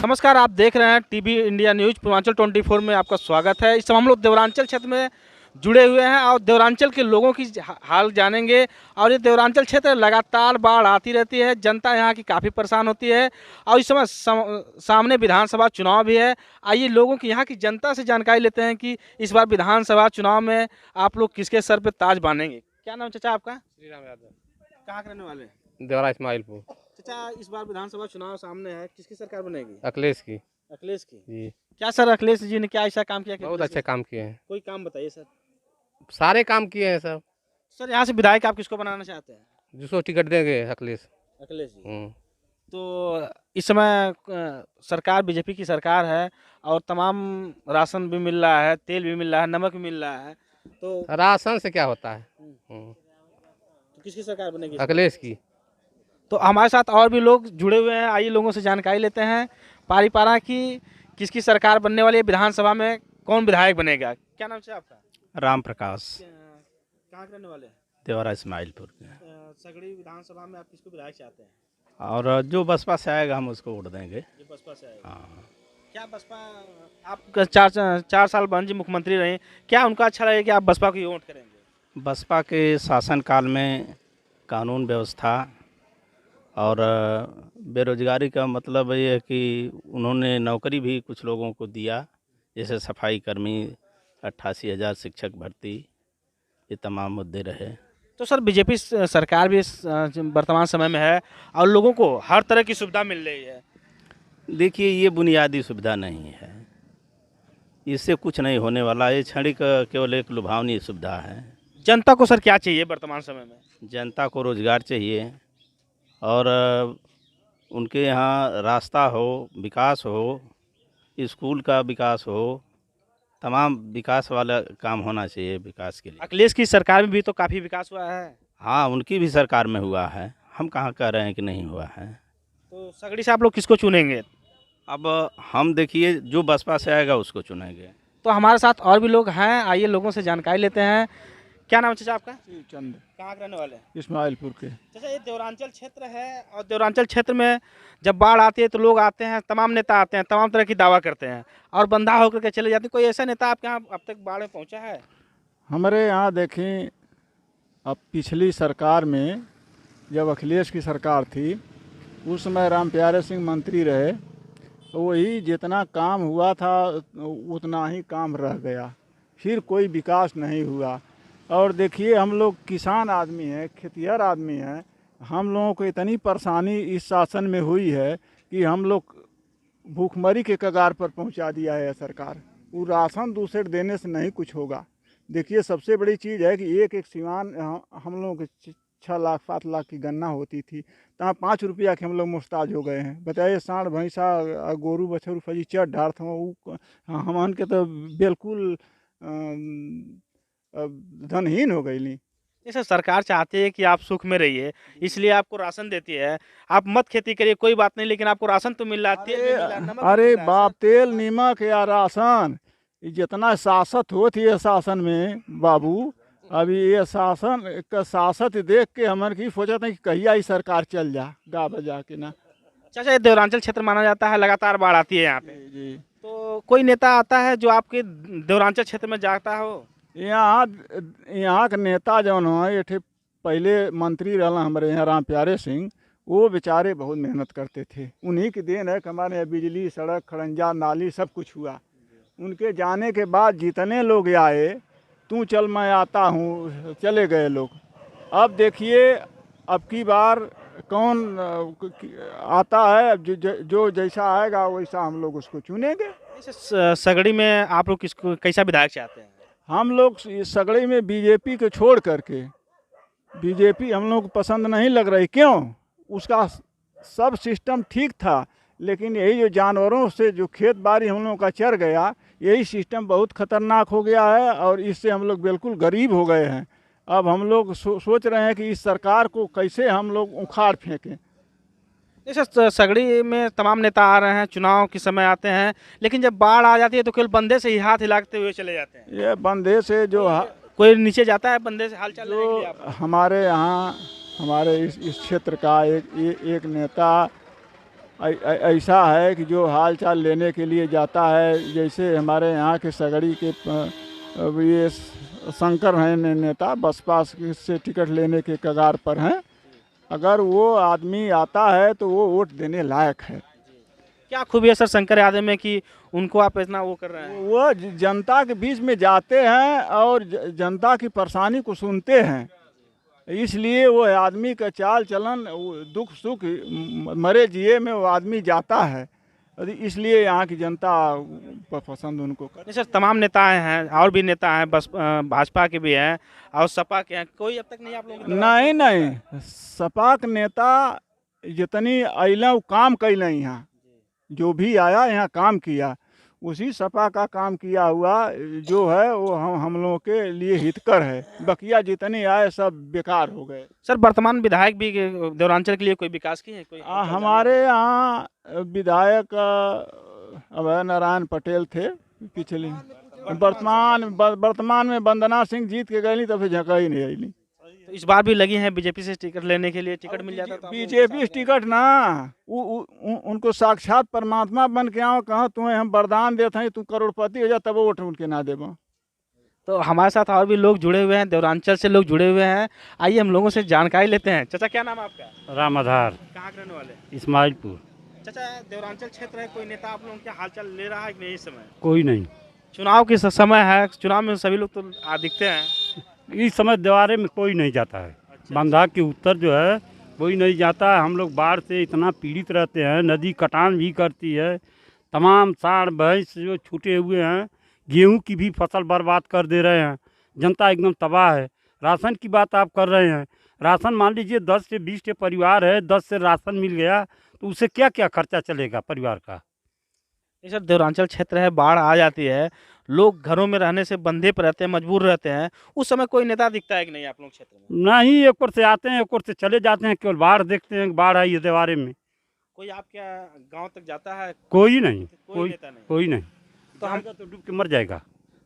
नमस्कार, आप देख रहे हैं टीवी इंडिया न्यूज़ पूर्वांचल 24 में आपका स्वागत है। इस समय हम लोग देवरांचल क्षेत्र में जुड़े हुए हैं और देवरांचल के लोगों की हाल जानेंगे। और ये देवरांचल क्षेत्र लगातार बाढ़ आती रहती है, जनता यहाँ की काफ़ी परेशान होती है और इस समय सामने विधानसभा चुनाव भी है। आइए लोगों की यहाँ की जनता से जानकारी लेते हैं कि इस बार विधानसभा चुनाव में आप लोग किसके सर पे ताज बांधेंगे। क्या नाम चाचा आपका? श्री राम यादव, कहाँ के रहने वाले? देवरा इस्माइलपुर। चाचा, इस बार विधानसभा चुनाव सामने है, किसकी सरकार बनेगी? अखिलेश की अखिलेश की। जी। क्या सर अखिलेश जी ने क्या ऐसा काम किया कि बहुत अखिलेश अच्छे ने? काम किए हैं, कोई काम बताइए सर। सारे काम किए हैं सब। सर यहाँ से विधायक आप किसको बनाना चाहते हैं? जिसको टिकट देंगे अखिलेश। अखिलेश जी। हम्म। तो इस समय सरकार बीजेपी की सरकार है और तमाम राशन भी मिल रहा है, तेल भी मिल रहा है, नमक भी मिल रहा है। तो राशन से क्या होता है? किसकी सरकार बनेगी इस बार? अखिलेश की। तो हमारे साथ और भी लोग जुड़े हुए हैं, आइए लोगों से जानकारी लेते हैं पारी पारा की किसकी सरकार बनने वाली है, विधानसभा में कौन विधायक बनेगा। क्या नाम है आपका? राम प्रकाश, कहाँ के रहने वाले हैं? देवरा इस्माइलपुर के। सगड़ी विधानसभा में आप किसको विधायक चाहते हैं? और जो बसपा से आएगा हम उसको वोट देंगे। ये बसपा से आएगा। हाँ। क्या बसपा आप चार साल बहन जी मुख्यमंत्री रहे, क्या उनका अच्छा लगे कि आप बसपा को ही वोट करेंगे? बसपा के शासनकाल में कानून व्यवस्था और बेरोजगारी का मतलब ये है कि उन्होंने नौकरी भी कुछ लोगों को दिया, जैसे सफाई कर्मी, 88,000 शिक्षक भर्ती, ये तमाम मुद्दे रहे। तो सर बीजेपी सरकार भी वर्तमान समय में है और लोगों को हर तरह की सुविधा मिल रही है। देखिए, ये बुनियादी सुविधा नहीं है, इससे कुछ नहीं होने वाला। ये क्षणिक केवल एक लुभावनी सुविधा है। जनता को सर क्या चाहिए वर्तमान समय में? जनता को रोजगार चाहिए और उनके यहाँ रास्ता हो, विकास हो, स्कूल का विकास हो, तमाम विकास वाला काम होना चाहिए विकास के लिए। अखिलेश की सरकार में भी तो काफ़ी विकास हुआ है। हाँ, उनकी भी सरकार में हुआ है, हम कहाँ कह रहे हैं कि नहीं हुआ है। तो सगड़ी से आप लोग किसको चुनेंगे? अब हम देखिए, जो बसपा से आएगा उसको चुनेंगे। तो हमारे साथ और भी लोग हैं, आइए लोगों से जानकारी लेते हैं। क्या नाम है चाचा आपका? चंद, कहाँ के रहने वाले हैं? इस्माइलपुर के। चाचा, ये देवरांचल क्षेत्र है और देवरांचल क्षेत्र में जब बाढ़ आती है तो लोग आते हैं, तमाम नेता आते हैं, तमाम तरह की दावा करते हैं और बंधा होकर के चले जाते हैं। कोई ऐसा नेता आपके यहाँ अब तक बाढ़ में पहुँचा है? हमारे यहाँ देखें, अब पिछली सरकार में जब अखिलेश की सरकार थी, उस समय राम प्यारे सिंह मंत्री रहे, तो वही जितना काम हुआ था उतना ही काम रह गया, फिर कोई विकास नहीं हुआ। और देखिए, हम लोग किसान आदमी हैं, खेतिहर आदमी हैं, हम लोगों को इतनी परेशानी इस शासन में हुई है कि हम लोग भूखमरी के कगार पर पहुंचा दिया है सरकार। वो राशन दूसरे देने से नहीं कुछ होगा। देखिए, सबसे बड़ी चीज़ है कि एक एक सिवान हम लोगों के 6 लाख 7 लाख की गन्ना होती थी, तहाँ 5 रुपया के हम लोग मुहताज हो गए हैं। बताइए, सांड भैंसा गोरू बछरू फजी चढ़ ढार था, हमन के तो बिल्कुल धनहीन हो गई ली। जैसे सरकार चाहती है कि आप सुख में रहिए, इसलिए आपको राशन देती है। आप मत खेती करिए, कोई बात नहीं, लेकिन आपको राशन तो मिल रहा है, तेल भी मिल रहा है, नमक भी अरे मिल रहा है। बाप, तेल नीमक या राशन, ये जितना शासत होती है शासन में बाबू, अभी ये शासन का शासत देख के हमन की सोचते हैं कि कहिया ही सरकार चल जा गा बजा के ना। चाचा, ये देवरांचल क्षेत्र माना जाता है, लगातार बाढ़ आती है यहाँ पे। जी, तो कोई नेता आता है जो आपके देवरांचल क्षेत्र में जाता हो? यहाँ के नेता जौन हो, ये थे पहले मंत्री रहना हमारे यहाँ राम प्यारे सिंह, वो बेचारे बहुत मेहनत करते थे। उन्हीं की देन है कि हमारे यहाँ बिजली, सड़क, खड़ंजा, नाली सब कुछ हुआ। उनके जाने के बाद जितने लोग आए, तू चल मैं आता हूँ, चले गए लोग। अब देखिए, अब की बार कौन आता है, जो जैसा आएगा वैसा हम लोग उसको चुनेंगे। जैसे सगड़ी में आप लोग किसको कैसा विधायक चाहते हैं? हम लोग इस सगड़ी में बीजेपी को छोड़ करके, बीजेपी हम लोग को पसंद नहीं लग रही। क्यों? उसका सब सिस्टम ठीक था, लेकिन यही जो जानवरों से जो खेत बाड़ी हम लोगों का चर गया, यही सिस्टम बहुत खतरनाक हो गया है और इससे हम लोग बिल्कुल गरीब हो गए हैं। अब हम लोग सोच रहे हैं कि इस सरकार को कैसे हम लोग उखाड़ फेंकें। जैसे सगड़ी में तमाम नेता आ रहे हैं, चुनाव के समय आते हैं, लेकिन जब बाढ़ आ जाती है तो केवल बंदे से ही हाथ हिलाते हुए चले जाते हैं। ये बंदे से जो कोई नीचे जाता है बंदे से हाल चाल लेने के लिए आप? हमारे यहाँ, हमारे इस क्षेत्र का एक नेता ऐसा है कि जो हाल चाल लेने के लिए जाता है, जैसे हमारे यहाँ के सगड़ी के ये शंकर हैं नेता, बसपा से टिकट लेने के कगार पर हैं। अगर वो आदमी आता है तो वो वोट देने लायक है। क्या खूबी है सर शंकर यादव में कि उनको आप इतना वो कर रहे हैं? वो जनता के बीच में जाते हैं और जनता की परेशानी को सुनते हैं, इसलिए वो आदमी का चाल चलन, दुख सुख, मरे जिए में वो आदमी जाता है, इसलिए यहाँ की जनता पसंद उनको कर। नहीं सर, तमाम नेताएं हैं और भी नेता हैं, बस भाजपा के भी हैं और सपा के हैं, कोई अब तक नहीं आप लोगों को? नहीं, सपा के नेता जितनी अइला काम कैल यहाँ, जो भी आया यहाँ काम किया, उसी सपा का काम किया हुआ जो है वो हम लोगों के लिए हितकर है। बकिया जितने आए सब बेकार हो गए। सर वर्तमान विधायक भी देवरांचल के लिए कोई विकास की है? कोई हमारे यहाँ विधायक अभय नारायण पटेल थे पिछले, वर्तमान में वंदना सिंह जीत के गई, तो फिर झका ही नहीं आई। तो इस बार भी लगी हैं बीजेपी से टिकट लेने के लिए, टिकट मिल जाता? बीजेपी टिकट ना, उनको साक्षात परमात्मा बन के आओ, कहो तुम्हें हम वरदान देते हैं, तू करोड़पति हो जा, तब वोट उनके ना देबो। तो हमारे साथ और भी लोग जुड़े हुए हैं, देवरांचल से लोग जुड़े हुए हैं, आइए हम लोगों से जानकारी लेते हैं। चाचा क्या नाम है आपका? राम आधार, कहाँ के रहने वाले? इस्माइलपुर। चाचा देवरांचल क्षेत्र है, कोई नेता आप लोगों के हालचाल ले रहा है कि नहीं इस समय? कोई नहीं, चुनाव के समय है, चुनाव में सभी लोग तो दिखते हैं। इस समय दीवारे में कोई नहीं जाता है। बंधा के उत्तर जो है कोई नहीं जाता है। हम लोग बाढ़ से इतना पीड़ित रहते हैं, नदी कटान भी करती है, तमाम सांड भैंस जो छूटे हुए हैं, गेहूं की भी फसल बर्बाद कर दे रहे हैं, जनता एकदम तबाह है। राशन की बात आप कर रहे हैं, राशन मान लीजिए 10 से 20 के परिवार है, 10 से राशन मिल गया तो उससे क्या क्या खर्चा चलेगा परिवार का? ये सर देवरांचल क्षेत्र है, बाढ़ आ जाती है, लोग घरों में रहने से बंधे पर रहते हैं, मजबूर रहते हैं, उस समय कोई नेता दिखता है कि नहीं आप लोग क्षेत्र में? नहीं, एक ओर से आते हैं, एक ओर से चले जाते हैं, केवल बाढ़ देखते हैं, बाढ़ आई है दीवारे में। कोई आपके गांव तक जाता है? कोई नहीं, कोई नेता नहीं? कोई नहीं। तो हम तो डूब के मर जाएगा।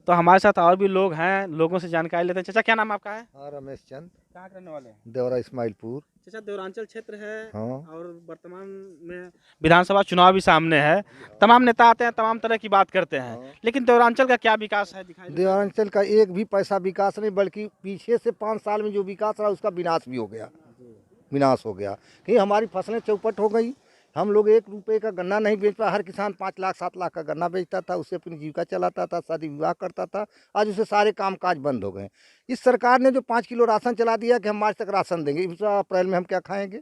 तो हमारे साथ और भी लोग हैं, लोगों से जानकारी लेते हैं। चाचा क्या नाम आपका है? हाँ, रमेश चंद, कहाँ के रहने वाले हैं? देवरा इस्माइलपुर। चाचा देवरांचल क्षेत्र है हाँ। और वर्तमान में विधानसभा चुनाव भी सामने है, तमाम नेता आते हैं, तमाम तरह की बात करते हैं, हाँ। लेकिन देवरांचल का क्या विकास है दिखाई देता है? देवरांचल का एक भी पैसा विकास नहीं, बल्कि पीछे से 5 साल में जो विकास रहा उसका विनाश भी हो गया, विनाश हो गया। कहीं हमारी फसलें चौपट हो गई, हम लोग 1 रुपये का गन्ना नहीं बेच पाए। हर किसान 5 लाख 7 लाख का गन्ना बेचता था, उससे अपनी जीविका चलाता था, शादी विवाह करता था। आज उसे सारे काम काज बंद हो गए। इस सरकार ने जो 5 किलो राशन चला दिया कि हम मार्च तक राशन देंगे, इस अप्रैल में हम क्या खाएंगे?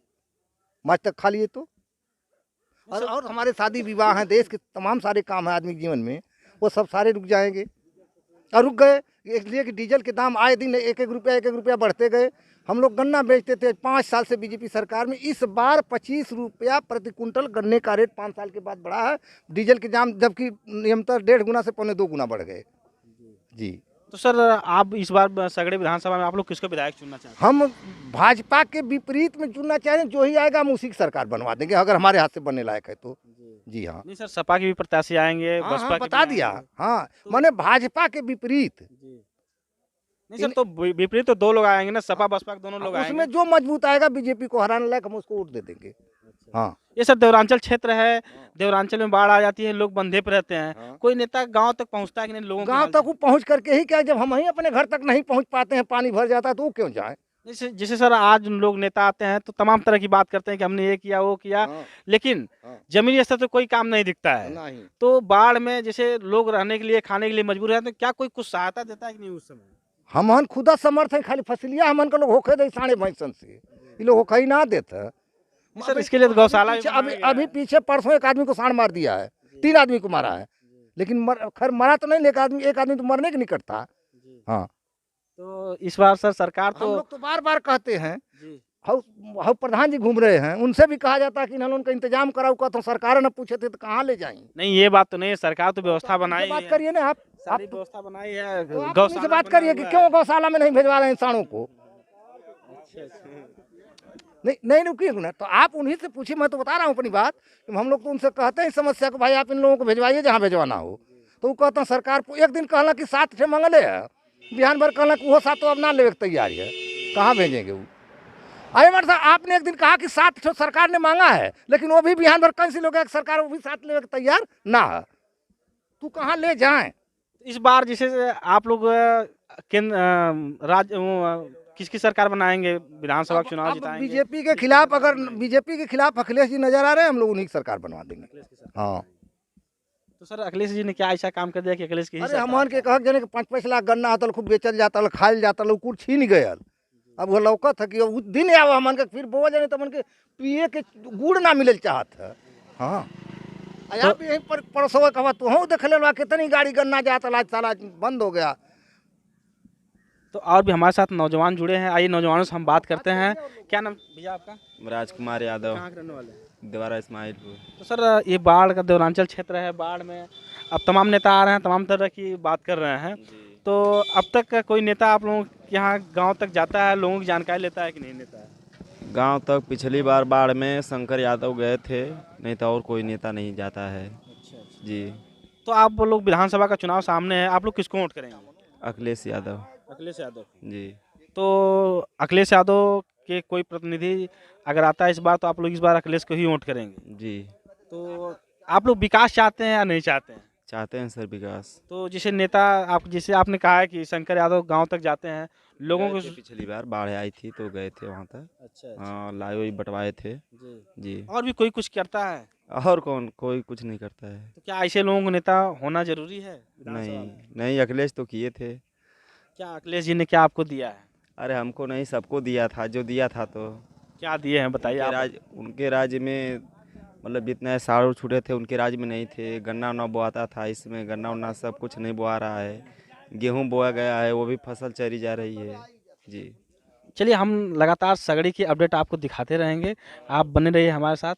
मार्च तक खा लिए तो। और हमारे शादी विवाह हैं, देश के तमाम सारे काम हैं आदमी के जीवन में, वो सब सारे रुक जाएंगे। और रुक गए इसलिए कि डीजल के दाम आए दिन 1-1 रुपया बढ़ते गए। हम लोग गन्ना बेचते थे 5 साल से बीजेपी सरकार में, इस बार 25 रुपया प्रति कुंटल गन्ने का रेट 5 साल के बाद बढ़ा है। डीजल के दाम जबकि नियमतः 1.5 गुना से 1.25 गुना बढ़ गए। जी, तो सर आप इस बार सगड़े विधानसभा में आप लोग किसको विधायक चुनना चाहते हैं? हम भाजपा के विपरीत में चुनना चाह रहे हैं, जो ही आएगा हम उसी की सरकार बनवा देंगे, अगर हमारे हाथ से बनने लायक है तो। जी हाँ। नहीं सर, सपा के भी प्रत्याशी आएंगे, हाँ, बसपा हाँ, के बता भी दिया। आएंगे। हाँ, मैंने भाजपा के विपरीत। नहीं सर, तो विपरीत तो 2 लोग आएंगे ना, सपा बसपा के दोनों लोग आएंगे। उसमें जो मजबूत आएगा बीजेपी को हराने लायक, हम उसको वोट दे देंगे। हाँ। ये सर देवरांचल क्षेत्र है, देवरांचल में बाढ़ आ जाती है, लोग बंधे पर रहते हैं, हाँ। कोई नेता गांव तक पहुंचता है कि नहीं लोगों के गांव हाल तक वो पहुंच करके ही क्या, जब हम ही अपने घर तक नहीं पहुंच पाते हैं, पानी भर जाता है, तो वो क्यों जाए? जैसे सर आज लोग नेता आते हैं तो तमाम तरह की बात करते हैं कि हमने ये किया वो किया, हाँ। लेकिन हाँ। जमीनी स्तर पर कोई काम नहीं दिखता है। नहीं। तो बाढ़ में जैसे लोग रहने के लिए, खाने के लिए मजबूर रहते हैं, क्या कोई कुछ सहायता देता है कि नहीं उस समय? हमन खुदा समर्थ है, खाली फसलिया हमन के लोग होखे दे साढ़े भैंसन से, ये लोग होखे ही ना देता। सर इसके लिए तो गौशाला भी अभी बनाया गया अभी है। पीछे परसों एक आदमी को साड़ मार दिया है, 3 आदमी को मारा है, लेकिन खैर मरा तो नहीं, लेकिन एक आदमी तो मरने के निकट था। हाँ। तो इस बार सर सरकार हम तो लोग तो बार बार कहते हैं, जी, हाउ प्रधान जी घूम रहे हैं, उनसे भी कहा जाता है कि इन्होंने उनका इंतजाम कराओ, कहता हूँ सरकार ने पूछे थे तो कहाँ ले जाएंगे? नहीं ये बात तो नहीं है, सरकार तो व्यवस्था बनाई बात है, करिए ना आप सारी व्यवस्था बनाई है, तो आप गौशाला उन्हीं से बात बना करिए कि हुआ क्यों है। गौशाला में नहीं भेजवा रहे हैं इंसानों को। नहीं रुकिए ना, तो आप उन्हीं से पूछिए, मैं तो बता रहा हूँ अपनी बात। हम लोग तो उनसे कहते हैं इस समस्या को, भाई आप इन लोगों को भेजवाइए जहाँ भेजवाना हो। तो वो कहते हैं सरकार को, एक दिन कहला कि 7 ठे मंगले है, बिहान भर कहला कि वो 7 अब ना लेवे के तैयार है, कहाँ भेजेंगे वो? अरे मतलब आपने एक दिन कहा कि 7 ठो सरकार ने मांगा है, लेकिन वो भी बिहान भर कैंसिल हो गया, सरकार वो भी 7 लेने को तैयार ना है। तू कहाँ ले जाए? इस बार जैसे आप लोग केंद्र राज्य किसकी सरकार बनाएंगे, विधानसभा के चुनाव जिताएंगे? बीजेपी के खिलाफ, अगर बीजेपी के खिलाफ अखिलेश जी नजर आ रहे हैं, हम लोग उन्हीं की सरकार बनवा देंगे। हाँ, तो सर अखिलेश जी ने क्या ऐसा काम कर दिया कि अखिलेश की ही अरे सरकार? हमान के कहा जने 5-5 लाख गन्ना आता खूब बेचल जाता, खायल जाता, कुछ छीन गयल। अब वो लौकत है कि उस दिन आव हमन के फिर बोल जाने, तो मन के पिए के गुड़ ना मिले चाहत है। हाँ, आप यहीं पर परसों कहा तू हूँ देख ले कितनी गाड़ी गन्ना जाता, आज साला बंद हो गया। तो और भी हमारे साथ नौजवान जुड़े हैं, आइए नौजवानों से हम बात करते हैं। क्या नाम भैया आपका? राजकुमार यादव, कहाँ के रहने वाले हैं? द्वारा इस्माइलपुर। तो सर ये बाढ़ का देवरांचल क्षेत्र है, बाढ़ में अब तमाम नेता आ रहे हैं, तमाम तरह की बात कर रहे हैं। तो अब तक कोई नेता आप लोगों के यहाँ गांव तक जाता है, लोगों की जानकारी लेता है कि नहीं लेता है? गांव तक पिछली बार बाढ़ में शंकर यादव गए थे, नहीं तो और कोई नेता नहीं जाता है। जी। तो आप लोग विधानसभा का चुनाव सामने है, आप लोग किसको वोट करेंगे? अखिलेश यादव। अखिलेश यादव। जी। तो अखिलेश यादव के कोई प्रतिनिधि अगर आता है इस बार, तो आप लोग इस बार अखिलेश को ही वोट करेंगे? जी। तो आप लोग विकास चाहते हैं या नहीं चाहते हैं? चाहते हैं सर विकास। तो जैसे नेता आप, जैसे आपने कहा है कि शंकर यादव गांव तक जाते हैं, लोगों को। गए थे पिछली बार बाढ़ आई थी तो गए थे वहाँ तक। अच्छा। हाँ, लाए बंटवाए थे। जी। जी। और भी कोई कुछ करता है? और कौन, कोई कुछ नहीं करता है। तो क्या ऐसे लोगों को नेता होना जरूरी है विधानसभा नहीं में? नहीं, अखिलेश तो किए थे। क्या अखिलेश जी ने क्या आपको दिया है? अरे हमको नहीं, सबको दिया था, जो दिया था। तो क्या दिए हैं बताइए आप। उनके राज्य में मतलब जितने साड़ छूटे थे उनके राज्य में नहीं थे। गन्ना उन्ना बोआता था, इसमें गन्ना उन्ना सब कुछ नहीं बोआ रहा है। गेहूं बोया गया है, वो भी फसल चरी जा रही है। जी। चलिए हम लगातार सगड़ी की अपडेट आपको दिखाते रहेंगे, आप बने रहिए हमारे साथ।